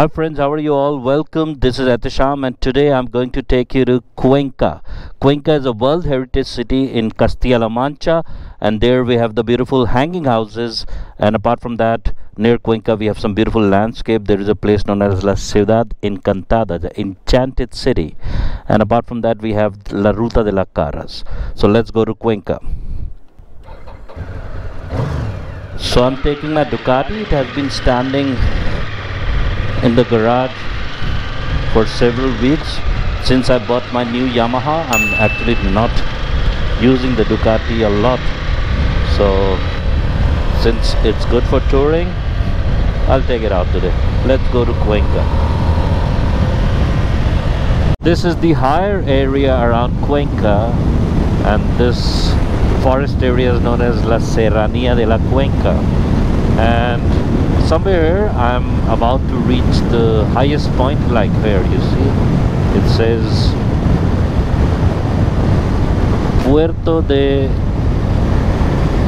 Hi friends, how are you all? Welcome. This is Atisham and today I'm going to take you to Cuenca. Cuenca is a World Heritage City in Castilla-La Mancha, and there we have the beautiful hanging houses, and apart from that, near Cuenca we have some beautiful landscape. There is a place known as La Ciudad Encantada, the Enchanted City, and apart from that we have La Ruta de las Caras. So let's go to Cuenca. So I'm taking my Ducati. It has been standing in the garage for several weeks. Since I bought my new Yamaha, I'm actually not using the Ducati a lot, so since it's good for touring, I'll take it out today. Let's go to Cuenca. This is the higher area around Cuenca, and this forest area is known as La Serranía de la Cuenca, and somewhere here I'm about to reach the highest point. Like here, you see, it says Puerto de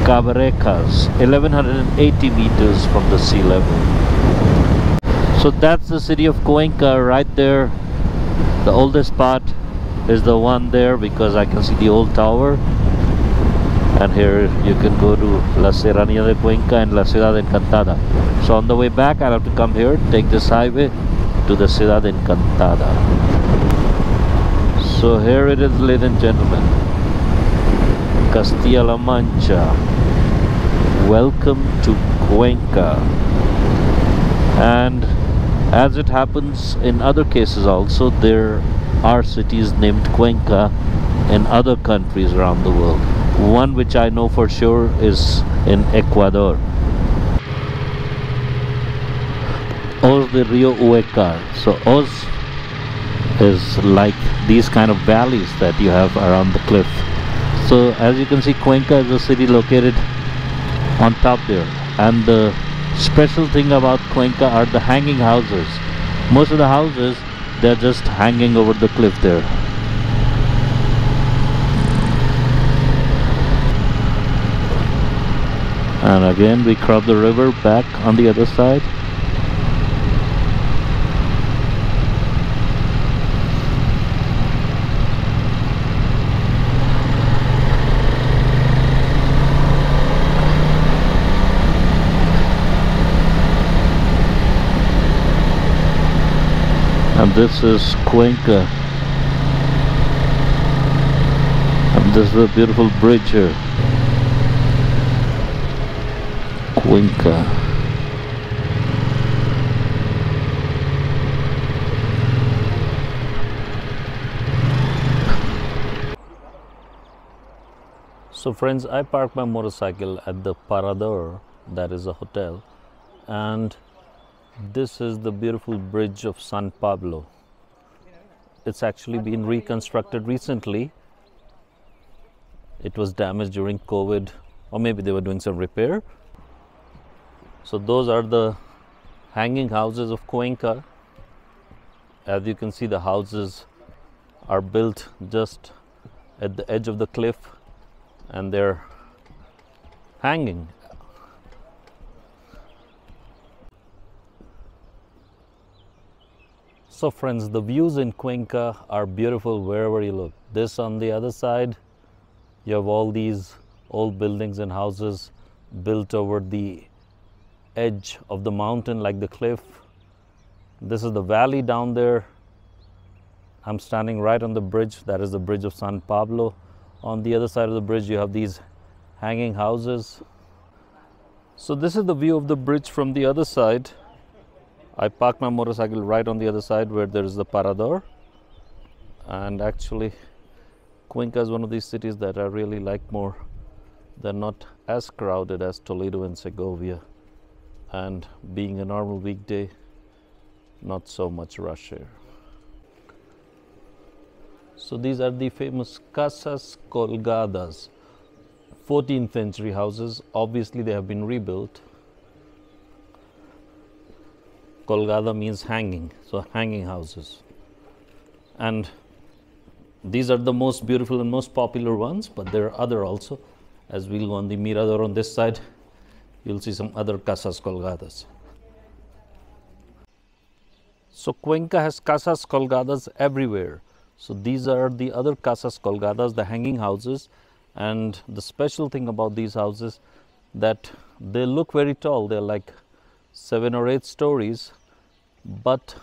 Cabrecas, 1180 meters from the sea level. So that's the city of Cuenca right there. The oldest part is the one there because I can see the old tower. And here you can go to La Serranía de Cuenca and La Ciudad Encantada. So on the way back I'll have to come here, take this highway to the Ciudad Encantada. So here it is, ladies and gentlemen, Castilla-La Mancha. Welcome to Cuenca. And as it happens in other cases also, there are cities named Cuenca in other countries around the world. One which I know for sure is in Ecuador. Os de Rio Uecar. So Os is like these kind of valleys that you have around the cliff. So as you can see, Cuenca is a city located on top there, and the special thing about Cuenca are the hanging houses. Most of the houses, they're just hanging over the cliff there. And again we cross the river back on the other side. And this is Cuenca. And this is a beautiful bridge here. Cuenca. So friends, I parked my motorcycle at the Parador, that is a hotel, and this is the beautiful bridge of San Pablo. It's actually been reconstructed recently. It was damaged during COVID, or maybe they were doing some repair. So those are the hanging houses of Cuenca. As you can see, the houses are built just at the edge of the cliff and they're hanging. So friends, the views in Cuenca are beautiful wherever you look. This on the other side, you have all these old buildings and houses built over the edge of the mountain, like the cliff. This is the valley down there. I'm standing right on the bridge. That is the bridge of San Pablo. On the other side of the bridge you have these hanging houses. So this is the view of the bridge from the other side. I parked my motorcycle right on the other side where there is the Parador, and actually Cuenca is one of these cities that I really like more. They're not as crowded as Toledo and Segovia, and being a normal weekday, not so much rush here. So these are the famous Casas Colgadas, 14th century houses. Obviously they have been rebuilt. Colgada means hanging, so hanging houses. And these are the most beautiful and most popular ones, but there are other also. As we'll go on the Mirador on this side, you'll see some other Casas Colgadas. So Cuenca has casas colgadas everywhere. So these are the other casas colgadas, the hanging houses. And the special thing about these houses that they look very tall. They're like 7 or 8 stories, but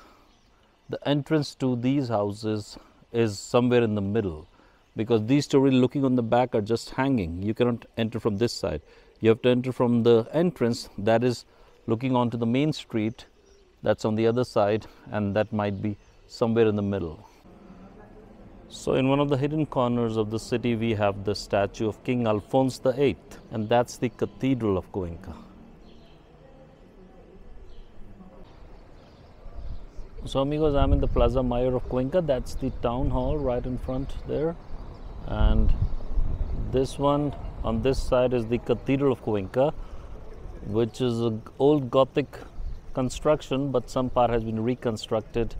the entrance to these houses is somewhere in the middle, because these stories looking on the back are just hanging. You cannot enter from this side. You have to enter from the entrance that is looking onto the main street, that's on the other side, and that might be somewhere in the middle. So in one of the hidden corners of the city, we have the statue of King Alphonse VIII, and that's the Cathedral of Cuenca. So amigos, I'm in the Plaza Mayor of Cuenca. That's the town hall right in front there. And this one on this side is the Cathedral of Cuenca, which is an old Gothic construction, but some part has been reconstructed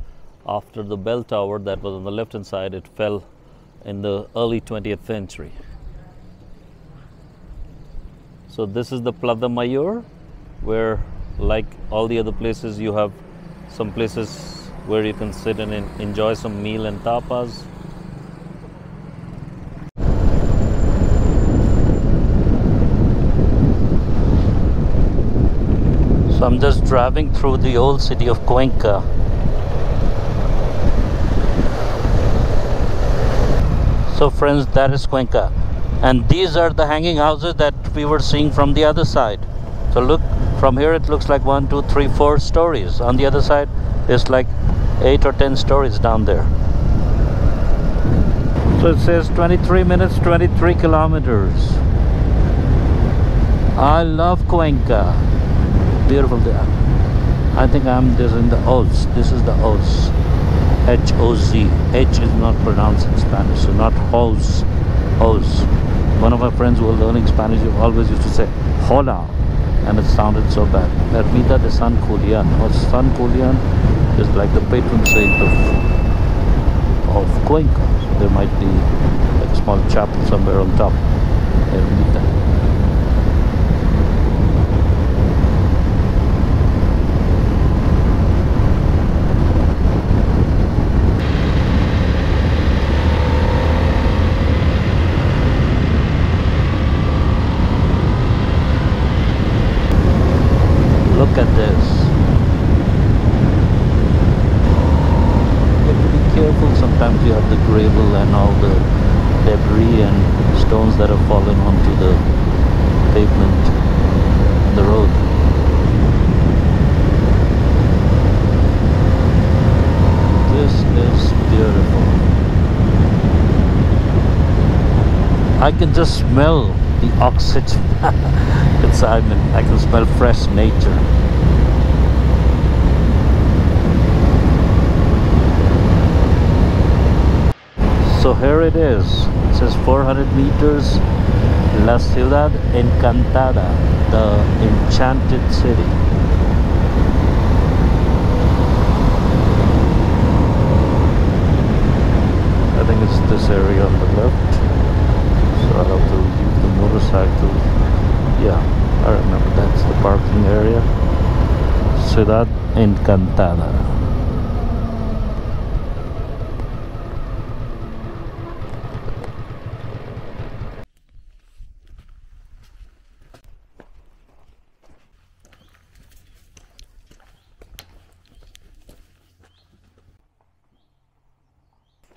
after the bell tower that was on the left hand side. It fell in the early 20th century. So this is the Plaza Mayor, where like all the other places, you have some places where you can sit and enjoy some meal and tapas. So I'm just driving through the old city of Cuenca. So friends, that is Cuenca. And these are the hanging houses that we were seeing from the other side. So look, from here it looks like 1, 2, 3, 4 stories. On the other side, it's like 8 or 10 stories down there. So it says 23 minutes, 23 kilometers. I love Cuenca. Beautiful there. I think I'm this in the Oz. This is the Oz. H-O-Z. H is not pronounced in Spanish, so not Oz. Oz. One of my friends who were learning Spanish always used to say hola, and it sounded so bad. Ermita de San Julian, or San Julian is like the patron saint of Cuenca. So there might be like a small chapel somewhere on top. Ermita. Look at this. You have to be careful. Sometimes you have the gravel and all the debris and stones that have fallen onto the pavement on the road. This is beautiful. I can just smell the oxygen inside me. I can smell fresh nature. So here it is. It says 400 meters, La Ciudad Encantada, the Enchanted City. I think it's this area on the left. So I'll have to use the motorcycle. Yeah, I remember that's the parking area. Ciudad Encantada.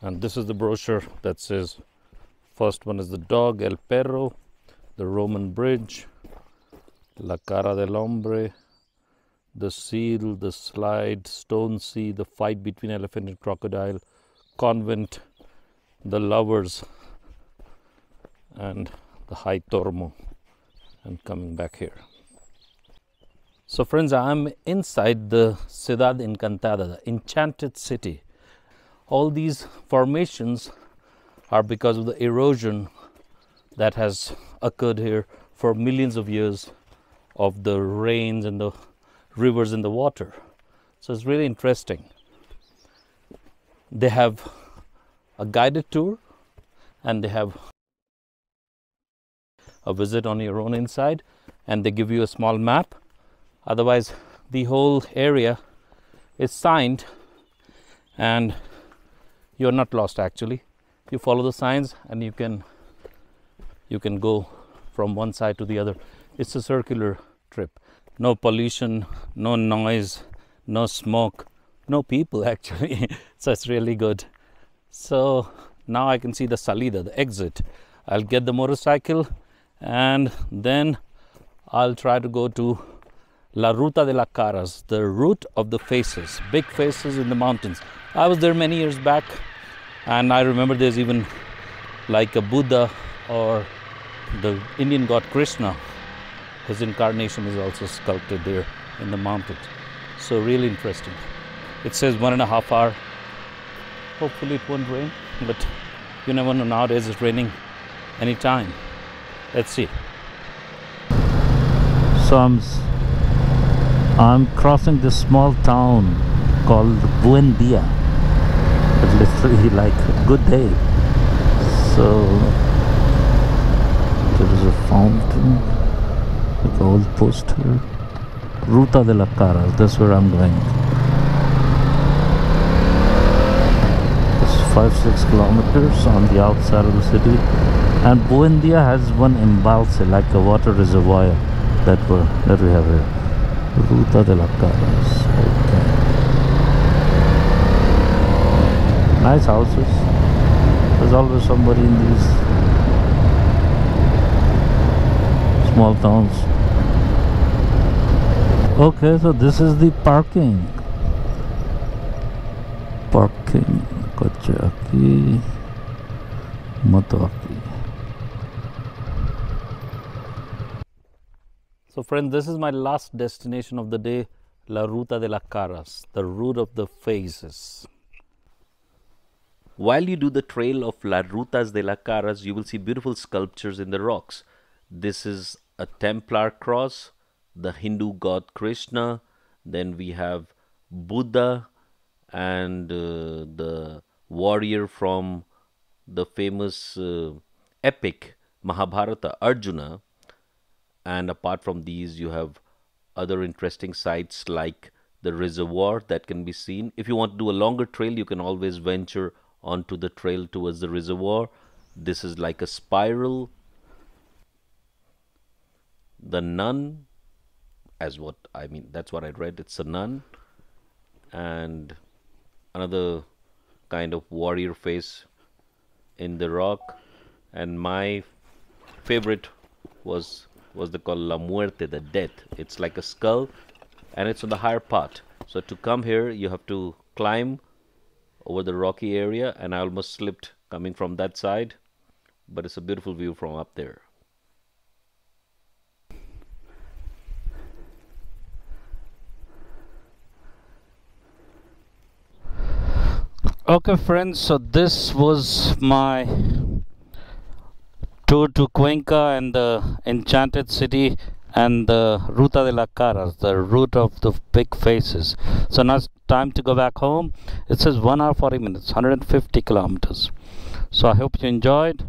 And this is the brochure that says, first one is the dog, El Perro, the Roman bridge, La Cara del Hombre, the seal, the slide, stone sea, the fight between elephant and crocodile, convent, the lovers, and the high Tormo, and coming back here. So friends, I'm inside the Ciudad Encantada, the Enchanted City. All these formations are because of the erosion that has occurred here for millions of years of the rains and the rivers and the water. So it's really interesting. They have a guided tour and they have a visit on your own inside, and they give you a small map. Otherwise, the whole area is signed and you're not lost actually. You follow the signs and you can go from one side to the other. It's a circular trip. No pollution, no noise, no smoke, no people actually. So it's really good. So now I can see the salida, the exit. I'll get the motorcycle and then I'll try to go to La Ruta de las Caras, the route of the faces, big faces in the mountains. I was there many years back, and I remember there's even like a Buddha or the Indian god Krishna. His incarnation is also sculpted there in the mountains. So really interesting. It says 1.5 hours. Hopefully it won't rain, but you never know, nowadays it's raining anytime. Let's see. So I'm crossing this small town called Buendia. It's literally like good day. So there is a fountain, like an old poster. Ruta de las Caras, that's where I'm going. It's 5-6 kilometers on the outside of the city. And Buendia has one embalse, like a water reservoir that we have here. Ruta de las Caras. Okay. Nice houses. There's always somebody in these small towns. Okay, so this is the parking. Coche aquí, moto aquí. So friends, this is my last destination of the day, La Ruta de las Caras, the route of the faces. While you do the trail of La Rutas de las Caras, you will see beautiful sculptures in the rocks. This is a Templar cross, the Hindu god Krishna, then we have Buddha and the warrior from the famous epic Mahabharata, Arjuna. And apart from these, you have other interesting sites like the reservoir that can be seen. If you want to do a longer trail, you can always venture onto the trail towards the reservoir. This is like a spiral. The nun, that's what I read, it's a nun. And another kind of warrior face in the rock. And my favorite was the called La Muerte, the death. It's like a skull and it's on the higher part. So to come here, you have to climb over the rocky area, and I almost slipped coming from that side, but it's a beautiful view from up there. Okay friends, so this was my tour to Cuenca and the Enchanted city and the Ruta de las Caras, the route of the big faces. So now it's time to go back home. It says 1 hour 40 minutes, 150 kilometers. So I hope you enjoyed.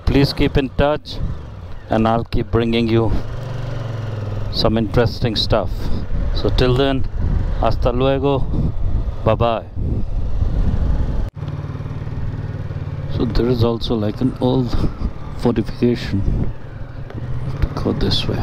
Please keep in touch and I'll keep bringing you some interesting stuff. So till then, hasta luego, bye bye. So there is also like an old fortification. I have to go this way.